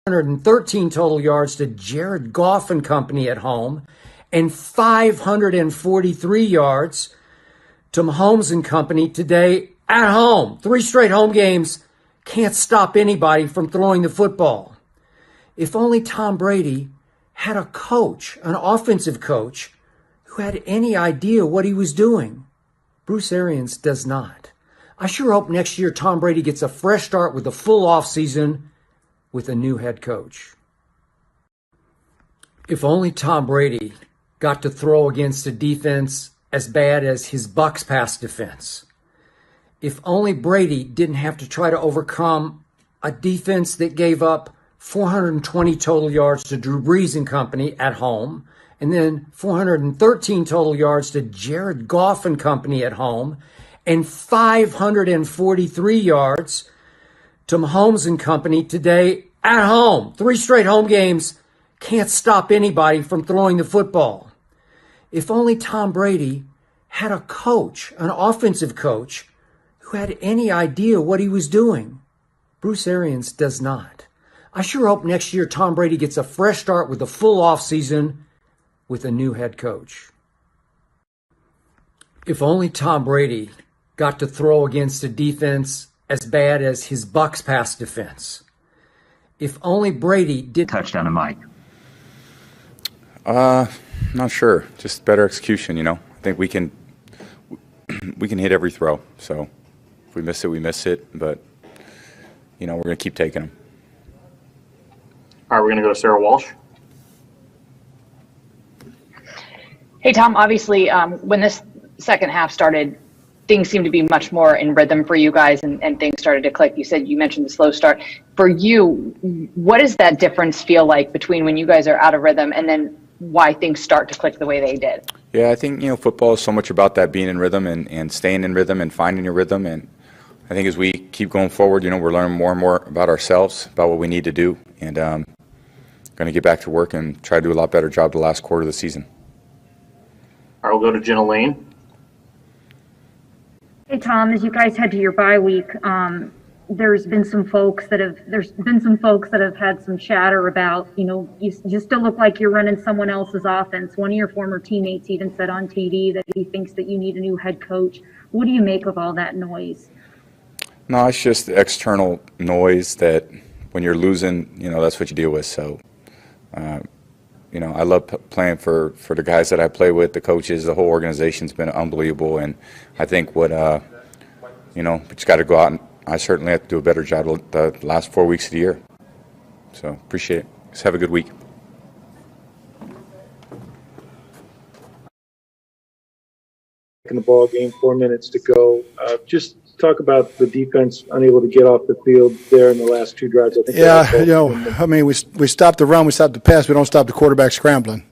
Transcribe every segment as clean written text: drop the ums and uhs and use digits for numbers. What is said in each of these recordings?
113 total yards to Jared Goff and company at home, and 543 yards to Mahomes and company today at home. 3 straight home games. Can't stop anybody from throwing the football. If only Tom Brady had a coach, an offensive coach, who had any idea what he was doing. Bruce Arians does not. I sure hope next year Tom Brady gets a fresh start with a full offseason with a new head coach. If only Tom Brady got to throw against a defense as bad as his Bucs pass defense. If only Brady didn't have to try to overcome a defense that gave up 420 total yards to Drew Brees and company at home, and then 413 total yards to Jared Goff and company at home, and 543 yards to Mahomes and company today at home. 3 straight home games. Can't stop anybody from throwing the football. If only Tom Brady had a coach, an offensive coach, who had any idea what he was doing. Bruce Arians does not. I sure hope next year Tom Brady gets a fresh start with a full offseason with a new head coach. If only Tom Brady got to throw against a defense as bad as his Bucs pass defense. If only Brady did... Touchdown to Mike. Not sure. Just better execution, I think we can hit every throw. So if we miss it, we miss it. But, we're going to keep taking them. All right, we're going to go to Sarah Walsh. Hey, Tom, obviously, when this second half started, things seemed to be much more in rhythm for you guys and things started to click. You mentioned the slow start. For you, what does that difference feel like between when you guys are out of rhythm and then why things start to click the way they did? Yeah, I think, football is so much about that being in rhythm and staying in rhythm and finding your rhythm. And I think as we keep going forward, we're learning more and more about ourselves, about what we need to do. And going to get back to work and try to do a lot better job the last quarter of the season. All right, we'll go to Jenna Lane. Hey, Tom, as you guys head to your bye week, there's been some folks that have had some chatter about, you still look like you're running someone else's offense. One of your former teammates even said on TV that he thinks that you need a new head coach. What do you make of all that noise? No, it's just external noise that when you're losing, that's what you deal with. So, I love playing for the guys that I play with, the coaches, the whole organization's been unbelievable. And I think we just got to go out and I certainly have to do a better job the last 4 weeks of the year. So appreciate it. Just have a good week. In the ball game, 4 minutes to go. Just talk about the defense unable to get off the field there in the last 2 drives. I think we stopped the run, we stopped the pass, we don't stop the quarterback scrambling.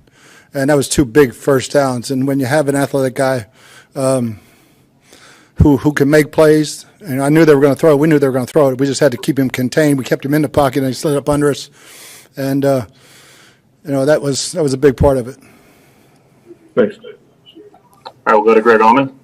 And that was 2 big first downs. And when you have an athletic guy who can make plays, and I knew they were going to throw it, we knew they were going to throw it. We just had to keep him contained. We kept him in the pocket and he slid up under us. And, that was a big part of it. Thanks. All right, we'll go to Greg Allman.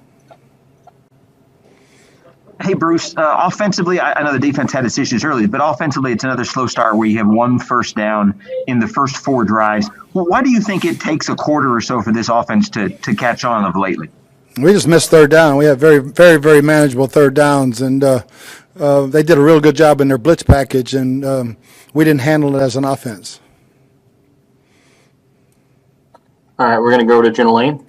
Hey, Bruce, offensively, I know the defense had its issues early, but offensively, it's another slow start where you have 1 first down in the first 4 drives. Well, why do you think it takes a quarter or so for this offense to catch on of lately? We just missed third down. We have very, very, very manageable third downs, and they did a real good job in their blitz package, and we didn't handle it as an offense. All right, we're going to go to Jenna Lane.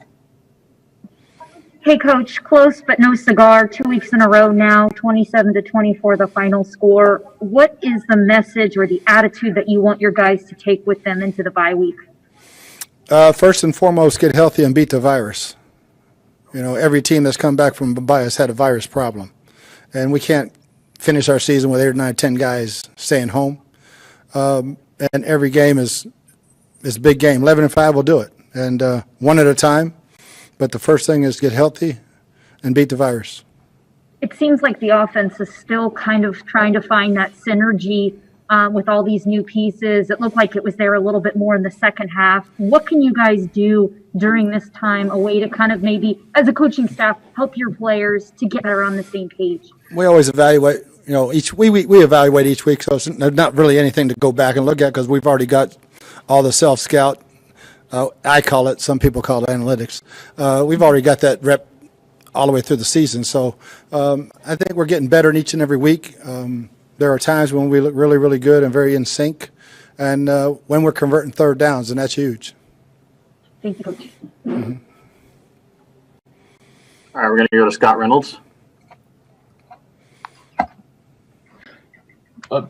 Hey, Coach, close but no cigar. 2 weeks in a row now, 27-24, the final score. What is the message or the attitude that you want your guys to take with them into the bye week? First and foremost, get healthy and beat the virus. Every team that's come back from bye has had a virus problem. And we can't finish our season with 8 or 9, 10 guys staying home. And every game is a big game. 11-5 will do it. And one at a time. But the first thing is get healthy and beat the virus. It seems like the offense is still kind of trying to find that synergy with all these new pieces. It looked like it was there a little bit more in the second half. What can you guys do during this time, a way to kind of maybe, as a coaching staff, help your players to get better on the same page? We always evaluate we evaluate each week, so it's not really anything to go back and look at because we've already got all the self-scout. I call it, some people call it analytics. We've already got that rep all the way through the season. So I think we're getting better in each and every week. There are times when we look really, really good and very in sync. And when we're converting third downs, and that's huge. Thank you, Coach. Mm-hmm. All right, we're going to go to Scott Reynolds.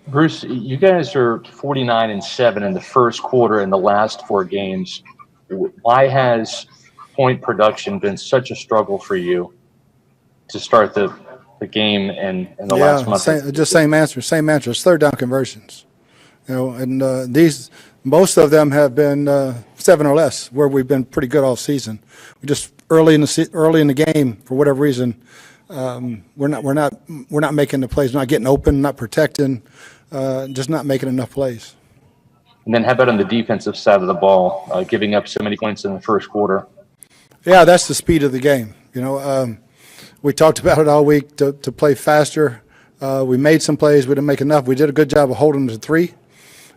Bruce, you guys are 49-7 in the first quarter in the last 4 games. Why has point production been such a struggle for you to start the game and the last month? Same answer. It's third down conversions. And most of them have been 7 or less, where we've been pretty good all season. We just early in the game, for whatever reason, we're not making the plays, not getting open, not protecting, just not making enough plays. And then how about on the defensive side of the ball, giving up so many points in the first quarter? Yeah, that's the speed of the game. We talked about it all week to play faster. We made some plays. We didn't make enough. We did a good job of holding them to 3.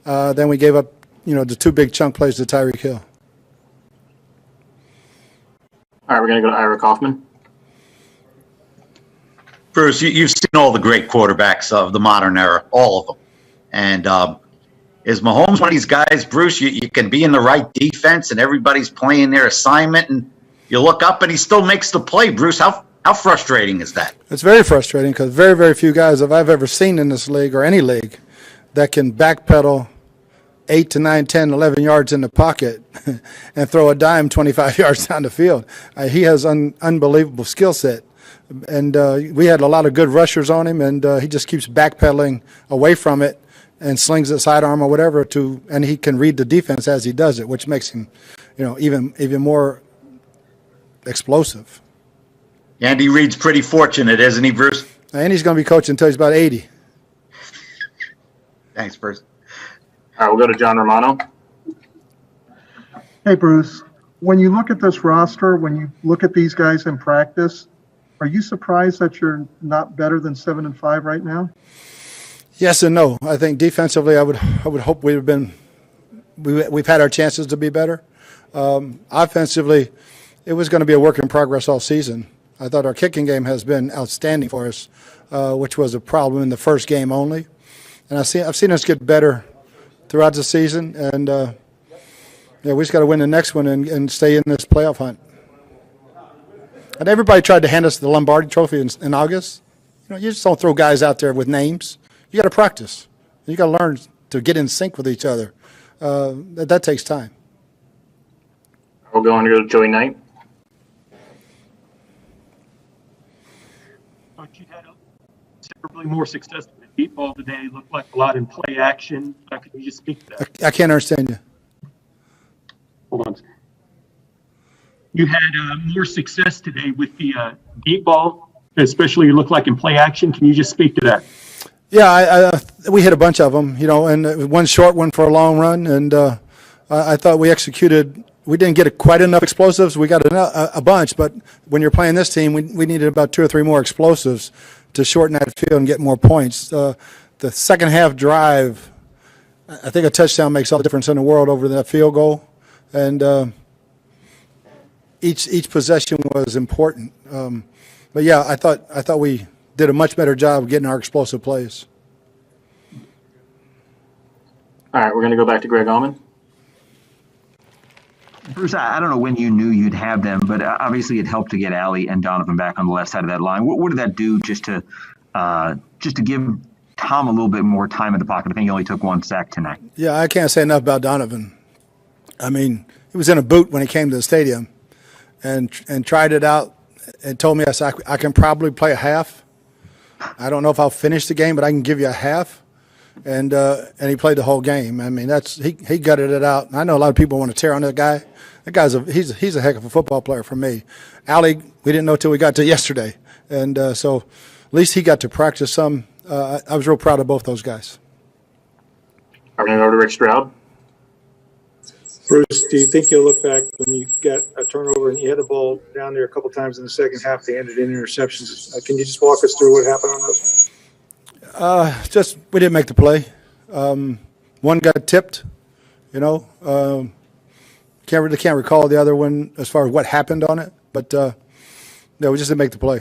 Then we gave up, the 2 big chunk plays to Tyreek Hill. All right, we're going to go to Ira Kaufman. Bruce, you've seen all the great quarterbacks of the modern era, all of them. And is Mahomes one of these guys, Bruce, you can be in the right defense and everybody's playing their assignment and you look up and he still makes the play, Bruce? How frustrating is that? It's very frustrating because very, very few guys I've ever seen in this league or any league that can backpedal 8 to 9, 10, 11 yards in the pocket and throw a dime 25 yards down the field. He has unbelievable skill set. And we had a lot of good rushers on him, and he just keeps backpedaling away from it and slings it sidearm or whatever and he can read the defense as he does it, which makes him, even more explosive. Andy Reid's pretty fortunate, isn't he, Bruce? And he's going to be coaching until he's about 80. Thanks, Bruce. All right, we'll go to John Romano. Hey, Bruce. When you look at this roster, when you look at these guys in practice, are you surprised that you're not better than 7-5 right now? Yes and no. I think defensively, I would hope we've had our chances to be better. Offensively, it was going to be a work in progress all season. I thought our kicking game has been outstanding for us, which was a problem in the first game only. And I've seen us get better throughout the season, and we just got to win the next one and stay in this playoff hunt. And everybody tried to hand us the Lombardi Trophy in August. You just don't throw guys out there with names. You got to practice. You got to learn to get in sync with each other. That takes time. We'll go on to go to Joey Knight. You had considerably more success with deep ball today. Looked like a lot in play action. Could you just speak to that? I can't understand you. Hold on. You had more success today with the deep ball, especially you look like in play action. Can you just speak to that? Yeah, we hit a bunch of them, and one short one for a long run. And I thought we executed. We didn't get quite enough explosives. We got a bunch, but when you're playing this team, we needed about 2 or 3 more explosives to shorten that field and get more points. The second half drive, I think a touchdown makes all the difference in the world over that field goal, and each possession was important. But yeah, I thought we did a much better job of getting our explosive plays. All right, we're going to go back to Greg Auman. Bruce, I don't know when you knew you'd have them, but obviously it helped to get Allie and Donovan back on the left side of that line. What did that do just to give Tom a little bit more time in the pocket? I think he only took 1 sack tonight. Yeah, I can't say enough about Donovan. I mean, he was in a boot when he came to the stadium and tried it out and told me, I can probably play a half. I don't know if I'll finish the game, but I can give you a half. And he played the whole game. I mean, he gutted it out. I know a lot of people want to tear on that guy. That guy's he's a heck of a football player for me. Allie, we didn't know till we got to yesterday, and so at least he got to practice some. I was real proud of both those guys. I'm going to go to Rick Stroud. Bruce, do you think you'll look back when you got a turnover and you had the ball down there a couple times in the second half, they ended in interceptions? Can you just walk us through what happened on those? Just we didn't make the play. One got tipped. You know, can't recall the other one as far as what happened on it, but we just didn't make the play.